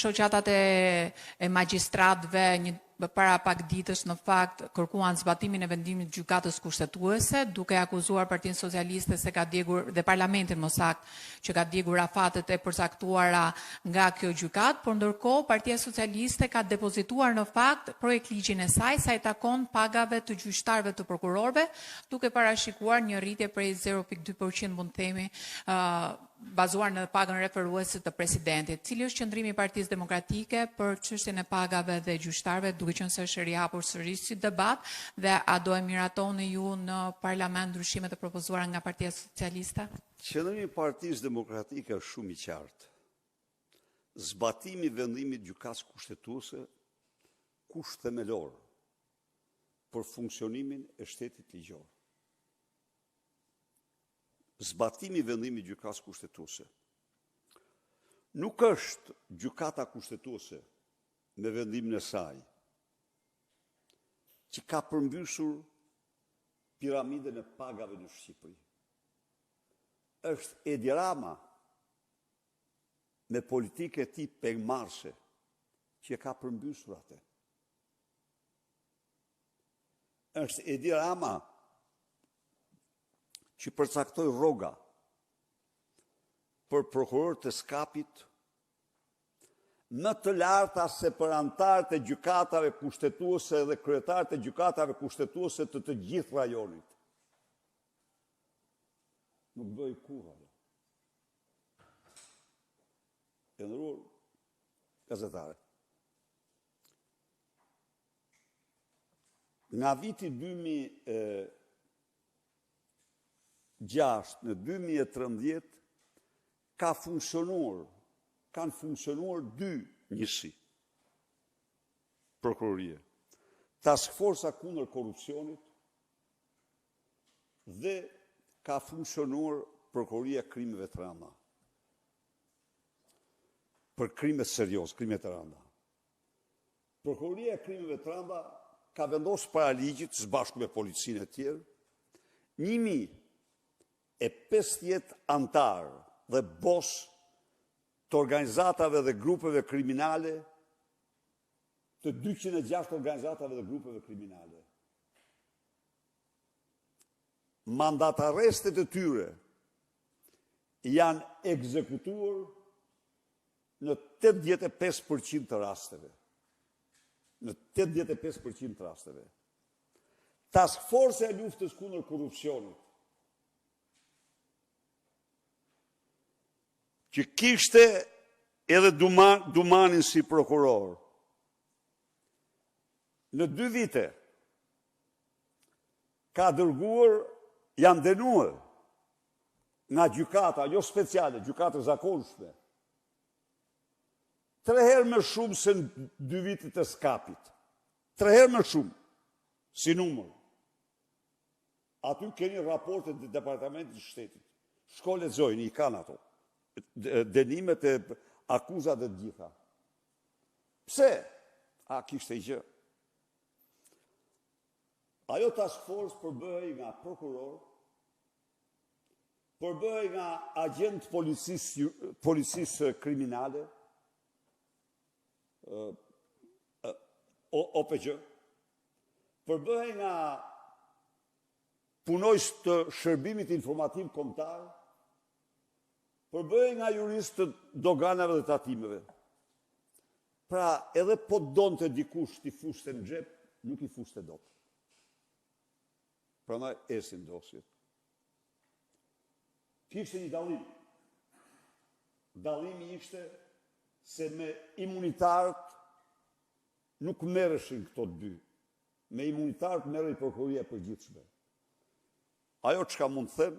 Shoqatat e magjistratëve para pak ditësh në fakt kërkuan zbatimin e vendimit të gjykatës kushtetuese, duke akuzuar Partinë Socialiste se ka djegur dhe Parlamentin më saktë që ka djegur afatet e përcaktuara nga kjo gjykatë, por ndërkohë Partia Socialiste ka depozituar në fakt projektligjin e saj sa i takon pagave të gjyqtarëve të prokurorëve, duke parashikuar një rritje prej 0.2% mund të themi bazuar në pagën referuese të presidentit. Cili është qëndrimi i Partisë Demokratike për çështjen e pagave dhe gjyqtarëve, duke qenë se është rihapur sërish si debat, dhe a do e miratoni ju në parlament ndryshimet e propozuara nga Partia Socialiste? Qëndrimi i Partisë Demokratike është shumë i qartë. Zbatimi i vendimit gjykatës kushtetuese kusht themelor për funksionimin e shtetit ligjor. Zbatimi i vendimit gjykatës kushtetuese nuk është gjykata kushtetuese me vendimin e saj që ka përmbysur piramidën e pagave në Shqipëri. Është Edi Rama me politike e tij pejgamberëse që ka përmbysur atë. Është Edi Rama që përcaktoi rroga për prokurorët e skapit më të larta se për anëtarët e gjykatave kushtetuese dhe kryetarët e gjykatave kushtetuese të gjithë rajonit. Nuk bëj kurrë ajo. E nderuar gazetare. Nga viti 2006 në 2013 kanë funksionuar dy njësi prokurorie. Task Force kundër korrupsionit dhe ka funksionuar prokuroria krimeve të rënda. Për krime serioze, krime të rënda. Prokuroria e krimeve të rënda ka vendosur para ligjit së bashku me policinë e tjerë 1050 antarë dhe bos të organizatave dhe grupeve kriminale, të 206 organizatave dhe grupeve kriminale. Mandatarrestet e tyre janë ekzekutuar në 85% të rasteve. Në 85% të rasteve. Task Force e luftës kundër korrupsionit, që kishte edhe Dumanin si prokuror, në 2 vite ka dërguar, janë dënuar nga gjykata, jo speciale, gjykata zakonshme, 3 herë më shumë se në 2 vitet e skapit. 3 herë më shumë, si numër. Aty keni raportet e Departamentit të Shtetit. Shko lexojini, i kanë ato. Dënimet e akuzat dhe të gjitha. Pse? A kishte gjë? Ajo task force përbëhej nga prokuror, përbëhej nga agent policisë kriminale, OPQ, përbëhej nga punojës të shërbimit informativ kombëtar, përbëhej nga juristë të doganave dhe tatimeve. Pra, edhe po donte dikush t'i fushte në xhep, nuk i fushte dot. Prandaj esin dosjet. Kishte një dallim. Dallimi ishte se me imunitarët nuk merreshin këto dy. Me imunitarët merrej prokuroria e përgjithshme. Ajo çka mund të them,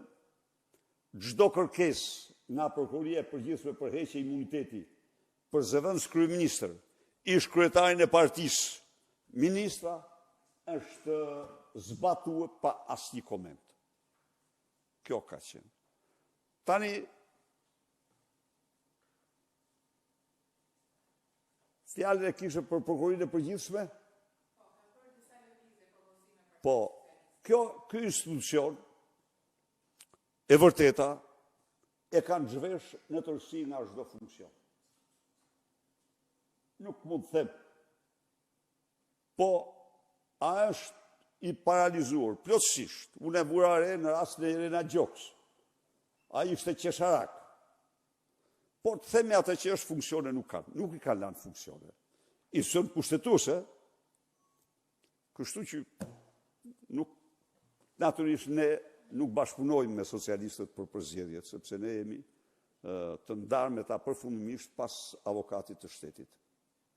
çdo kërkesë nga prokuroria e përgjithshme për heqje imuniteti për zëvendës kryeministër, ish kryetarin e partisë, ministra, është zbatuar pa asnjë koment. Kjo ka qenë. Tani, fjalën e kishe për prokurorinë e përgjithshme? Po, ky institucion e vërteta e kanë zhvesh në tërësi nga çdo funksion. nuk mund të them. Po, a është i paralizuar, plotësisht. Unë e vura re në rast në Irena Gjoks. A ishte qesharak. Por të themi atë që është funksione nuk i kanë lanë funksione. I sënë kushtetuese, kështu që natyrisht ne nuk bashkëpunojmë me socialistët për përzgjedhjet, sepse ne jemi të ndarë me ta përfundimisht pas avokatit të shtetit.